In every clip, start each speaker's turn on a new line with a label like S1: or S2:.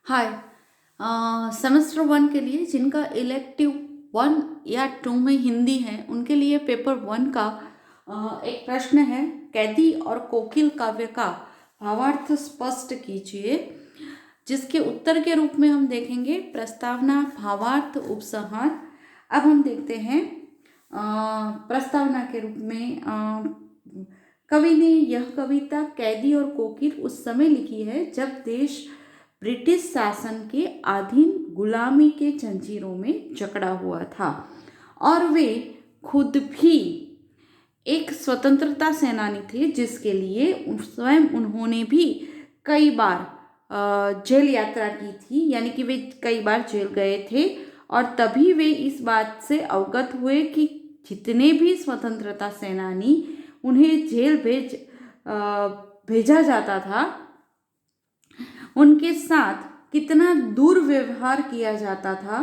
S1: हाय। Semester 1 के लिए जिनका इलेक्टिव 1 या 2 में हिंदी है उनके लिए पेपर 1 का एक प्रश्न है। कैदी और कोकिल काव्य का भावार्थ स्पष्ट कीजिए। जिसके उत्तर के रूप में हम देखेंगे प्रस्तावना, भावार्थ, उपसंहार। अब हम देखते हैं प्रस्तावना के रूप में कवि ने यह कविता कैदी और कोकिल उस समय लिखी है जब देश ब्रिटिश शासन के अधीन गुलामी के जंजीरों में जकड़ा हुआ था और वे खुद भी एक स्वतंत्रता सेनानी थे, जिसके लिए स्वयं उन्होंने भी कई बार जेल यात्रा की थी, यानी कि वे कई बार जेल गए थे। और तभी वे इस बात से अवगत हुए कि जितने भी स्वतंत्रता सेनानी उन्हें जेल भेजा जाता था, उनके साथ कितना दुर्व्यवहार किया जाता था।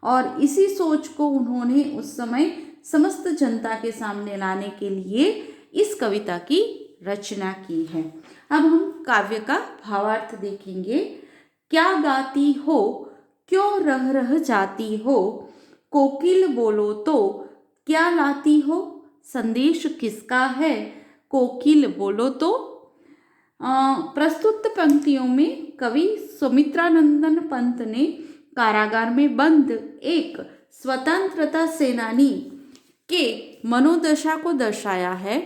S1: और इसी सोच को उन्होंने उस समय समस्त जनता के सामने लाने के लिए इस कविता की रचना की है। अब हम काव्य का भावार्थ देखेंगे। क्या गाती हो, क्यों रह रह जाती हो, कोकिल बोलो तो क्या लाती हो, संदेश किसका है, कोकिल बोलो तो। प्रस्तुत पंक्तियों में कवि सुमित्रानंदन पंत ने कारागार में बंद एक स्वतंत्रता सेनानी के मनोदशा को दर्शाया है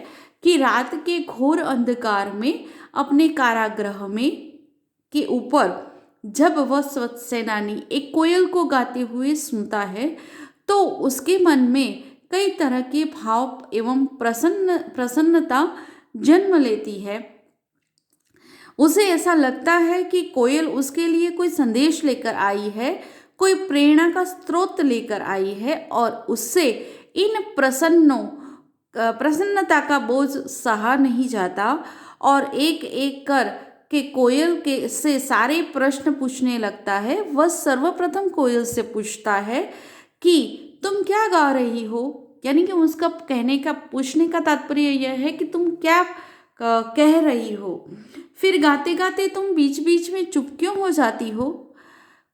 S1: कि रात के घोर अंधकार में अपने कारागृह में के ऊपर जब वह सेनानी एक कोयल को गाते हुए सुनता है तो उसके मन में कई तरह के भाव एवं प्रसन्नता जन्म लेती है। उसे ऐसा लगता है कि कोयल उसके लिए कोई संदेश लेकर आई है, कोई प्रेरणा का स्रोत लेकर आई है और उससे इन प्रसन्नता का बोझ सहा नहीं जाता और एक एक कर के कोयल के से सारे प्रश्न पूछने लगता है। वह सर्वप्रथम कोयल से पूछता है कि तुम क्या गा रही हो, यानी कि उसका कहने का पूछने का तात्पर्य यह है कि तुम क्या कह रही हो। फिर गाते गाते तुम बीच बीच में चुप क्यों हो जाती हो,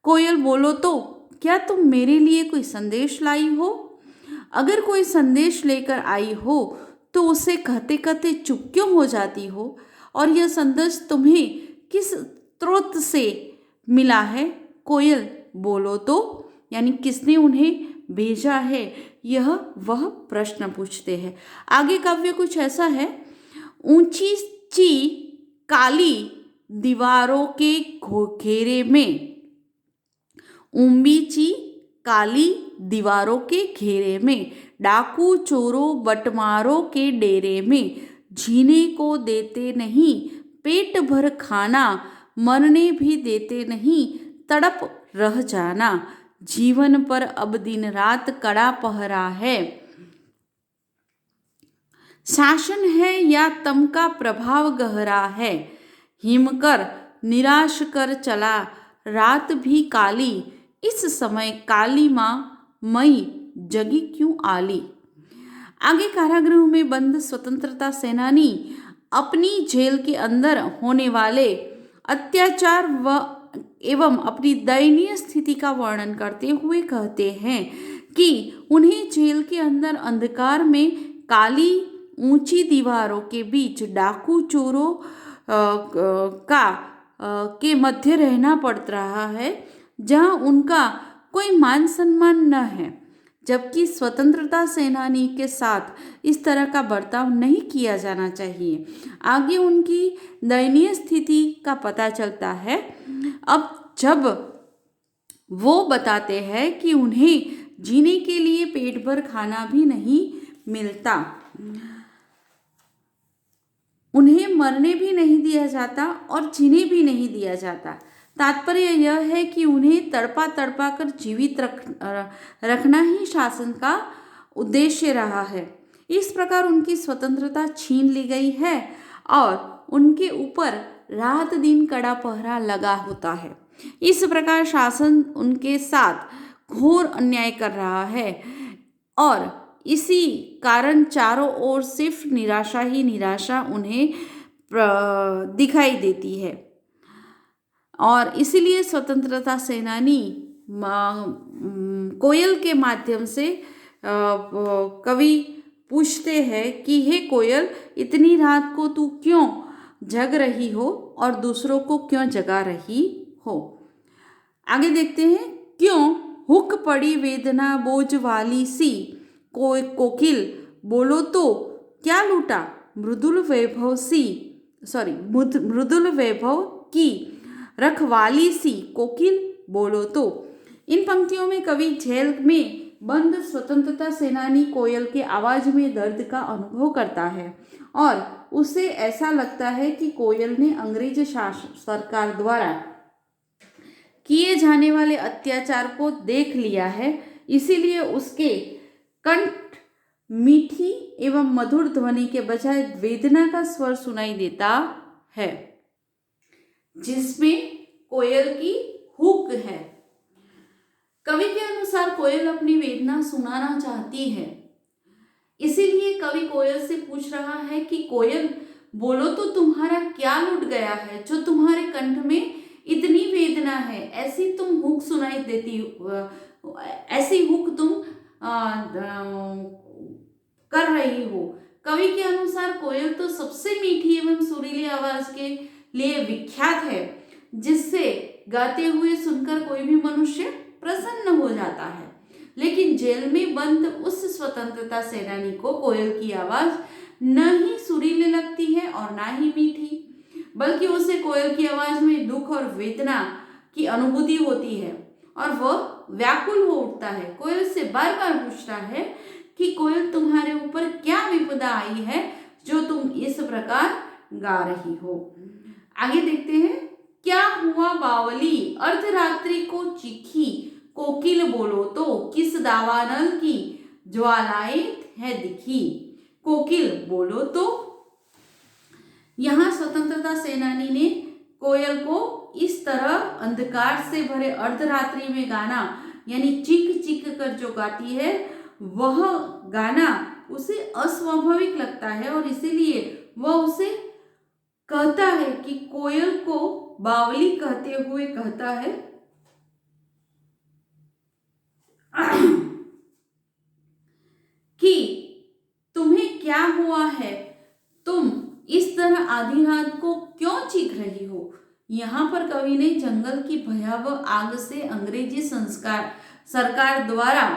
S1: कोयल बोलो तो क्या तुम मेरे लिए कोई संदेश लाई हो। अगर कोई संदेश लेकर आई हो तो उसे कहते कहते चुप क्यों हो जाती हो, और यह संदेश तुम्हें किस स्रोत से मिला है, कोयल बोलो तो, यानी किसने उन्हें भेजा है, यह वह प्रश्न पूछते हैं। आगे काव्य कुछ ऐसा है। ऊंची ची काली दीवारों के घेरे में, ऊंची काली दीवारों के घेरे में, डाकू चोरों बटमारों के डेरे में, जीने को देते नहीं पेट भर खाना, मरने भी देते नहीं तड़प रह जाना, जीवन पर अब दिन रात कड़ा पहरा है। शासन है या तम का प्रभाव गहरा है, हिमकर निराश कर चला रात भी काली, इस समय काली माँ मई जगी क्यों आली। आगे कारागृह में बंद स्वतंत्रता सेनानी अपनी जेल के अंदर होने वाले अत्याचार व एवं अपनी दयनीय स्थिति का वर्णन करते हुए कहते हैं कि उन्हें जेल के अंदर अंधकार में काली ऊंची दीवारों के बीच डाकू चोरों के मध्य रहना पड़ रहा है, जहां उनका कोई मान सम्मान न है, जबकि स्वतंत्रता सेनानी के साथ इस तरह का बर्ताव नहीं किया जाना चाहिए। आगे उनकी दयनीय स्थिति का पता चलता है अब जब वो बताते हैं कि उन्हें जीने के लिए पेट भर खाना भी नहीं मिलता, उन्हें मरने भी नहीं दिया जाता और जीने भी नहीं दिया जाता। तात्पर्य यह है कि उन्हें तड़पा तड़पा कर जीवित रखना ही शासन का उद्देश्य रहा है। इस प्रकार उनकी स्वतंत्रता छीन ली गई है और उनके ऊपर रात दिन कड़ा पहरा लगा होता है। इस प्रकार शासन उनके साथ घोर अन्याय कर रहा है और इसी कारण चारों ओर सिर्फ निराशा ही निराशा उन्हें दिखाई देती है। और इसीलिए स्वतंत्रता सेनानी कोयल के माध्यम से कवि पूछते हैं कि हे कोयल, इतनी रात को तू क्यों जग रही हो और दूसरों को क्यों जगा रही हो। आगे देखते हैं, क्यों हुक पड़ी वेदना बोझ वाली सी, कोकिल बोलो तो क्या लूटा मृदुल वैभव सी, मृदुल वैभव की रखवाली सी, कोकिल बोलो तो। इन पंक्तियों में कवि जेल में बंद स्वतंत्रता सेनानी कोयल के आवाज में दर्द का अनुभव करता है और उसे ऐसा लगता है कि कोयल ने अंग्रेज सरकार द्वारा किए जाने वाले अत्याचार को देख लिया है, इसीलिए उसके कंठ मीठी एवं मधुर ध्वनि के बजाय वेदना का स्वर सुनाई देता है, जिसमें कोयल की हुक है। कवि के अनुसार कोयल अपनी वेदना सुनाना चाहती है, इसीलिए कवि कोयल से पूछ रहा है कि कोयल बोलो तो तुम्हारा क्या लुट गया है जो तुम्हारे कंठ में इतनी वेदना है, ऐसी तुम हुक सुनाई देती, ऐसी हुक तुम कर रही हो। कवि के अनुसार कोयल तो सबसे मीठी एवं सुरीली आवाज के लिए विख्यात है, जिससे गाते हुए सुनकर कोई भी मनुष्य प्रसन्न हो जाता है। लेकिन जेल में बंद उस स्वतंत्रता सेनानी को कोयल की आवाज न ही सुरीली लगती है और ना ही मीठी, बल्कि उसे कोयल की आवाज में दुख और वेदना की अनुभूति होती है और वह व्याकुल हो उठता है। कोयल से बार बार पूछता है कि कोयल, तुम्हारे ऊपर क्या विपदा आई है जो तुम इस प्रकार गा रही हो। आगे देखते हैं, क्या हुआ बावली अर्धरात्रि को चीखी, कोकिल बोलो तो किस दावानल की ज्वालाएं है दिखी, कोकिल बोलो तो। यहाँ स्वतंत्रता सेनानी ने कोयल को इस तरह अंधकार से भरे अर्धरात्रि में गाना, यानी चीख चीख कर जो गाती है, वह गाना उसे अस्वाभाविक लगता है और इसीलिए वह उसे कहता है कि कोयल को बावली कहते हुए कहता है कि तुम्हें क्या हुआ है, तुम इस तरह आधी रात को क्यों चीख रही हो। यहाँ पर कवि ने जंगल की भयावह आग से अंग्रेजी सरकार द्वारा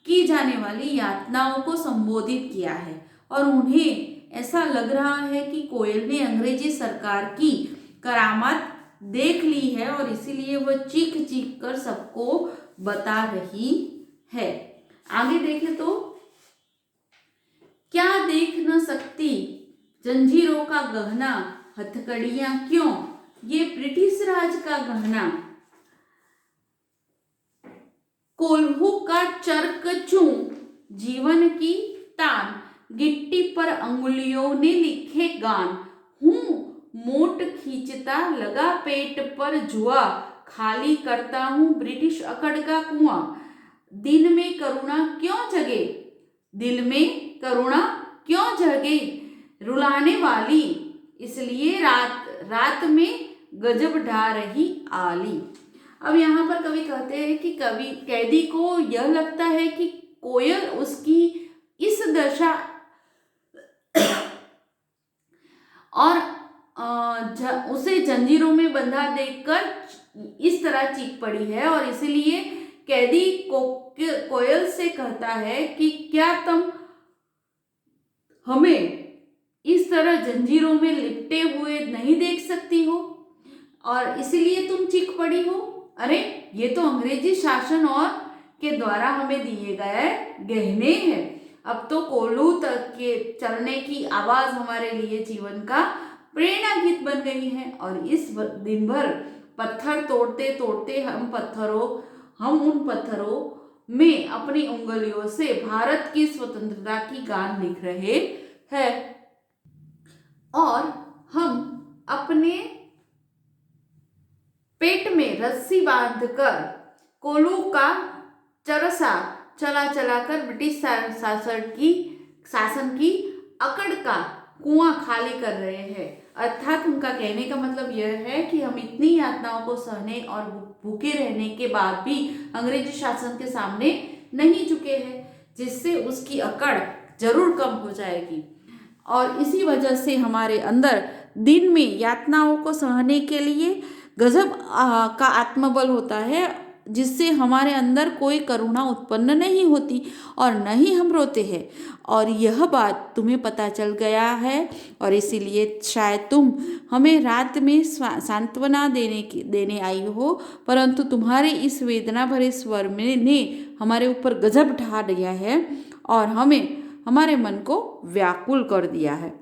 S1: की जाने वाली यातनाओं को संबोधित किया है और उन्हें ऐसा लग रहा है कि कोयल ने अंग्रेजी सरकार की करामात देख ली है और इसीलिए वह चीख चीख कर सबको बता रही है। आगे देखें तो, क्या देख न सकती जंजीरों का गहना, हथकड़ियां क्यों ये ब्रिटिश राज का गहना, कोल्हू का चरक चूं जीवन की तान, गिट्टी पर अंगुलियों ने लिखे गान, हूं मोट खींचता लगा पेट पर जुआ, खाली करता हूं ब्रिटिश अकड़ का कुआं, दिन में करुणा क्यों जगे, दिल में करुणा क्यों जगे रुलाने वाली, इसलिए रात रात में गजब ढा रही आली। अब यहाँ पर कवि कहते हैं कि कैदी को यह लगता है कि कोयल उसकी इस दशा और उसे जंजीरों में बंधा देखकर इस तरह चीख पड़ी है और इसीलिए कैदी कोयल से कहता है कि क्या तुम हमें इस तरह जंजीरों में लिपटे हुए नहीं देख सकती हो और इसीलिए तुम चीख पड़ी हो। अरे ये तो अंग्रेजी शासन और के द्वारा हमें दिए गए गहने हैं, अब तो कोल्हू तक के चलने की आवाज हमारे लिए जीवन का प्रेरणा गीत बन गई है और इस दिन भर पत्थर तोड़ते तोड़ते हम उन पत्थरों में अपनी उंगलियों से भारत की स्वतंत्रता की गान लिख रहे हैं और हम अपने पेट में रस्सी बांधकर कोल्हू का चरसा चला चला कर ब्रिटिश शासन की अकड़ का कुआं खाली कर रहे हैं। अर्थात उनका कहने का मतलब यह है कि हम इतनी यातनाओं को सहने और भूखे रहने के बाद भी अंग्रेजी शासन के सामने नहीं झुके हैं, जिससे उसकी अकड़ जरूर कम हो जाएगी। और इसी वजह से हमारे अंदर दिन में यातनाओं को सहने के लिए गजब का आत्मबल होता है, जिससे हमारे अंदर कोई करुणा उत्पन्न नहीं होती और न ही हम रोते हैं। और यह बात तुम्हें पता चल गया है और इसीलिए शायद तुम हमें रात में सांत्वना देने आई हो, परंतु तुम्हारे इस वेदना भरे स्वर में ने हमारे ऊपर गजब ढा दिया है और हमारे मन को व्याकुल कर दिया है।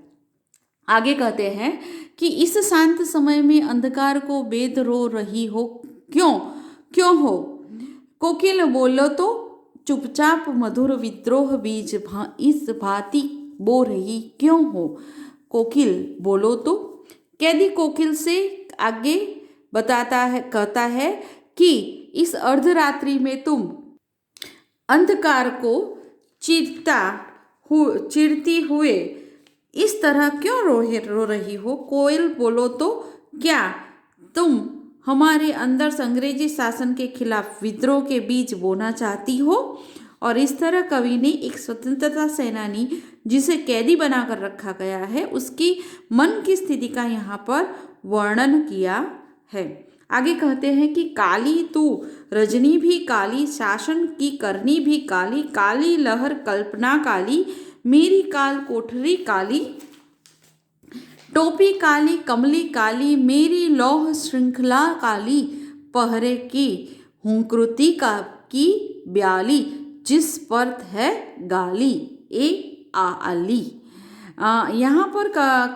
S1: आगे कहते हैं कि इस शांत समय में अंधकार को बेद रो रही हो क्यों क्यों हो? कोकिल बोलो तो चुपचाप मधुर विद्रोह बीज इस भांति बो रही क्यों हो? कोकिल बोलो तो। कैदी कोकिल से आगे बताता है, कहता है कि इस अर्धरात्रि में तुम अंधकार को चिरती हुए इस तरह क्यों रो रही हो? कोयल बोलो तो क्या तुम हमारे अंदर अंग्रेजी शासन के खिलाफ विद्रोह के बीज बोना चाहती हो? और इस तरह कवि ने एक स्वतंत्रता सेनानी जिसे कैदी बनाकर रखा गया है उसकी मन की स्थिति का यहाँ पर वर्णन किया है। आगे कहते हैं कि काली तू रजनी भी काली, शासन की करनी भी काली, काली लहर कल्पना काली, मेरी काल कोठरी काली, टोपी काली कमली काली, मेरी लौह श्रृंखला काली, पहरे की हुंकृति की ब्याली, जिस पर है गाली ए आली। यहाँ पर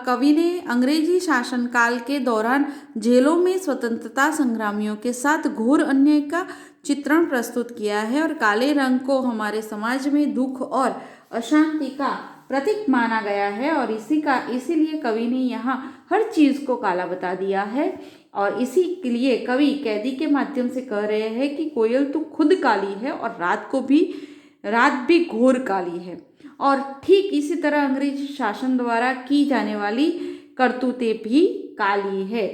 S1: कवि ने अंग्रेजी शासनकाल के दौरान जेलों में स्वतंत्रता संग्रामियों के साथ घोर अन्याय का चित्रण प्रस्तुत किया है और काले रंग को हमारे समाज में दुख और अशांति का प्रतीक माना गया है और इसीलिए कवि ने यहाँ हर चीज को काला बता दिया है। और इसी के लिए कवि कैदी के माध्यम से कह रहे हैं कि कोयल तू खुद काली है और रात भी घोर काली है। और ठीक इसी तरह अंग्रेजी शासन द्वारा की जाने वाली करतूतें भी काली है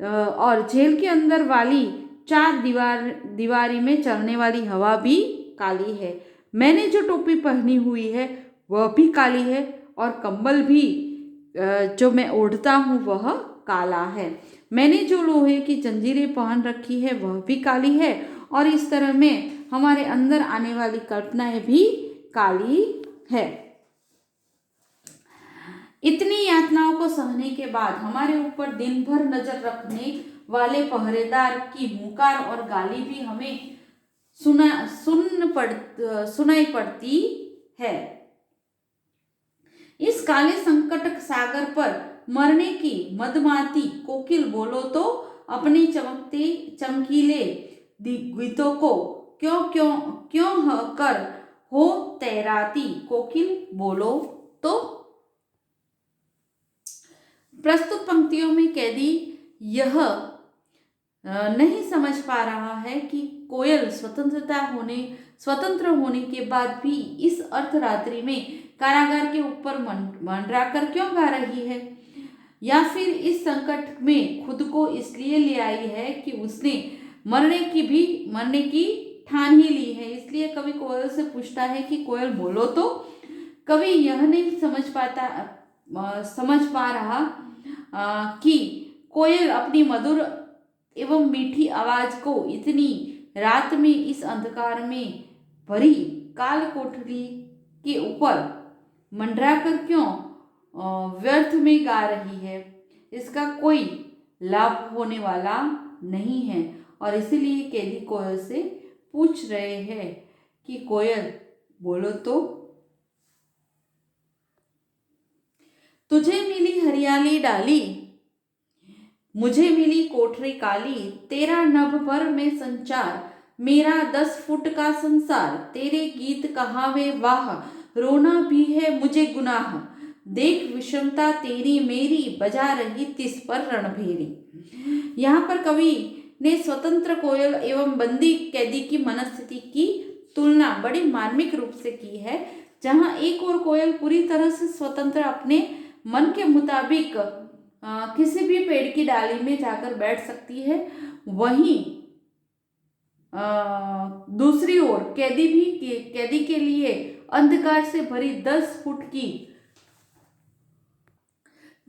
S1: और जेल के अंदर वाली चार दीवारी में चलने वाली हवा भी काली है। मैंने जो टोपी पहनी हुई है वह भी काली है और कंबल भी जो मैं ओढ़ता हूँ वह काला है। मैंने जो लोहे की जंजीरें पहन रखी है वह भी काली है और इस तरह में हमारे अंदर आने वाली कल्पनाएं भी काली है। इतनी यातनाओं को सहने के बाद हमारे ऊपर दिन भर नजर रखने वाले पहरेदार की हुंकार और गाली भी हमें सुनाई पड़ती है। इस काले संकट सागर पर मरने की मदमाती कोकिल बोलो तो अपने चमकीले गीतों को क्यों क्यों क्यों कर हो तैराती कोकिल बोलो तो। प्रस्तुत पंक्तियों में कैदी यह नहीं समझ पा रहा है कि कोयल स्वतंत्र होने के बाद भी इस अर्धरात्रि में कारागार के ऊपर मंडराकर क्यों गा रही है, या फिर इस संकट में खुद को इसलिए ले आई है कि उसने मरने की ठान ही ली है। इसलिए कवि कोयल से पूछता है कि कोयल बोलो तो। कवि यह नहीं समझ पा रहा कि कोयल अपनी मधुर एवं मीठी आवाज को इतनी रात में इस अंधकार में भरी काल कोठरी के ऊपर मंडराकर क्यों व्यर्थ में गा रही है। इसका कोई लाभ होने वाला नहीं है और इसीलिए कैदी कोयल से पूछ रहे हैं कि कोयल बोलो तो। तुझे मिली हरियाली डाली, मुझे मिली कोठरी काली, तेरा नभ भर में संचार, मेरा 10 फुट का संसार, तेरे गीत कहावे वाह, रोना भी है मुझे गुनाह, देख विषमता तेरी मेरी, बजा रही तिस पर रणभेरी। यहाँ पर कवि ने स्वतंत्र कोयल एवं बंदी कैदी की मनस्थिति की तुलना बड़ी मार्मिक रूप से की है। जहाँ एक और कोयल पूरी तरह से स्वतंत्र अपने मन के मुताबिक किसी भी पेड़ की डाली में जाकर बैठ सकती है। वहीं दूसरी ओर कैदी के लिए अंधकार से भरी 10 फुट की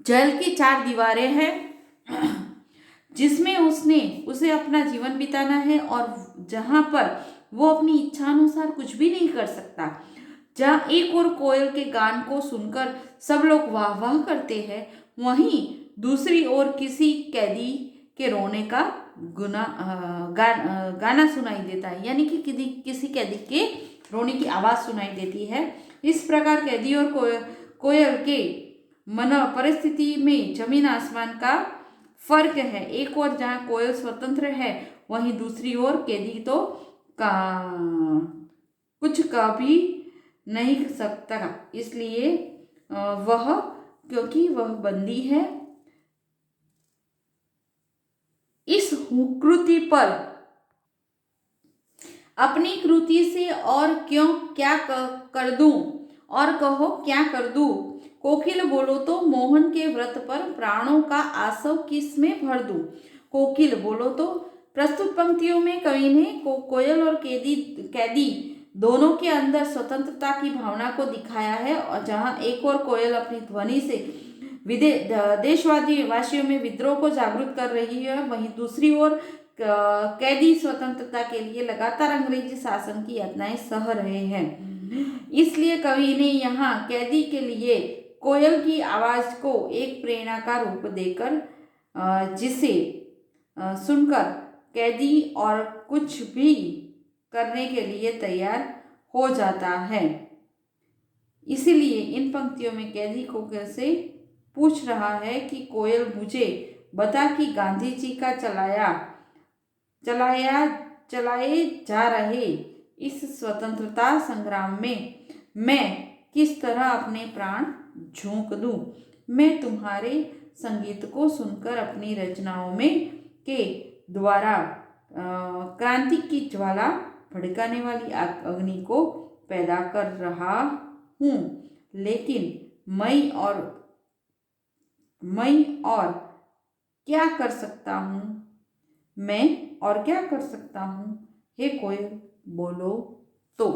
S1: जेल की 4 दीवारें हैं, जिसमें उसे अपना जीवन बिताना है और जहां पर वो अपनी इच्छानुसार कुछ भी नहीं कर सकता। जहाँ एक और कोयल के गान को सुनकर सब लोग वाह वाह करते हैं, वहीं दूसरी ओर किसी कैदी के रोने का गाना सुनाई देता है, यानी कि किसी कैदी के रोने की आवाज़ सुनाई देती है। इस प्रकार कैदी और कोयल के मन परिस्थिति में जमीन आसमान का फर्क है। एक और जहाँ कोयल स्वतंत्र है, वहीं दूसरी ओर कैदी तो का कुछ कभी नहीं कर सकता, इसलिए क्योंकि वह बंदी है। इस कृति पर अपनी कृति से और क्या कर दूं, और कहो क्या कर दूं। कोकिल बोलो तो मोहन के व्रत पर प्राणों का आसव किस में भर दूं। कोकिल बोलो तो प्रस्तुत पंक्तियों में कवि ने कोयल और कैदी दोनों के अंदर स्वतंत्रता की भावना को दिखाया है, और जहां एक और कोयल अपनी ध्वनि से देशवादी वासियों में विद्रोह को जागरूक कर रही है, वहीं दूसरी ओर कैदी स्वतंत्रता के लिए लगातार अंग्रेजी शासन की यातनाएं सह रहे हैं। इसलिए कवि ने यहाँ कैदी के लिए कोयल की आवाज को एक प्रेरणा का रूप देकर जिसे सुनकर कैदी और कुछ भी करने के लिए तैयार हो जाता है। इसीलिए इन पंक्तियों में कैदी को कैसे पूछ रहा है कि कोयल मुझे बता कि गांधी जी का चलाए जा रहे इस स्वतंत्रता संग्राम में मैं किस तरह अपने प्राण झोंक दूं। मैं तुम्हारे संगीत को सुनकर अपनी रचनाओं में के द्वारा क्रांति की ज्वाला भड़काने वाली अग्नि को पैदा कर रहा हूँ, लेकिन मैं और क्या कर सकता हूँ। मैं और क्या कर सकता हूँ, हे कोयल बोलो तो।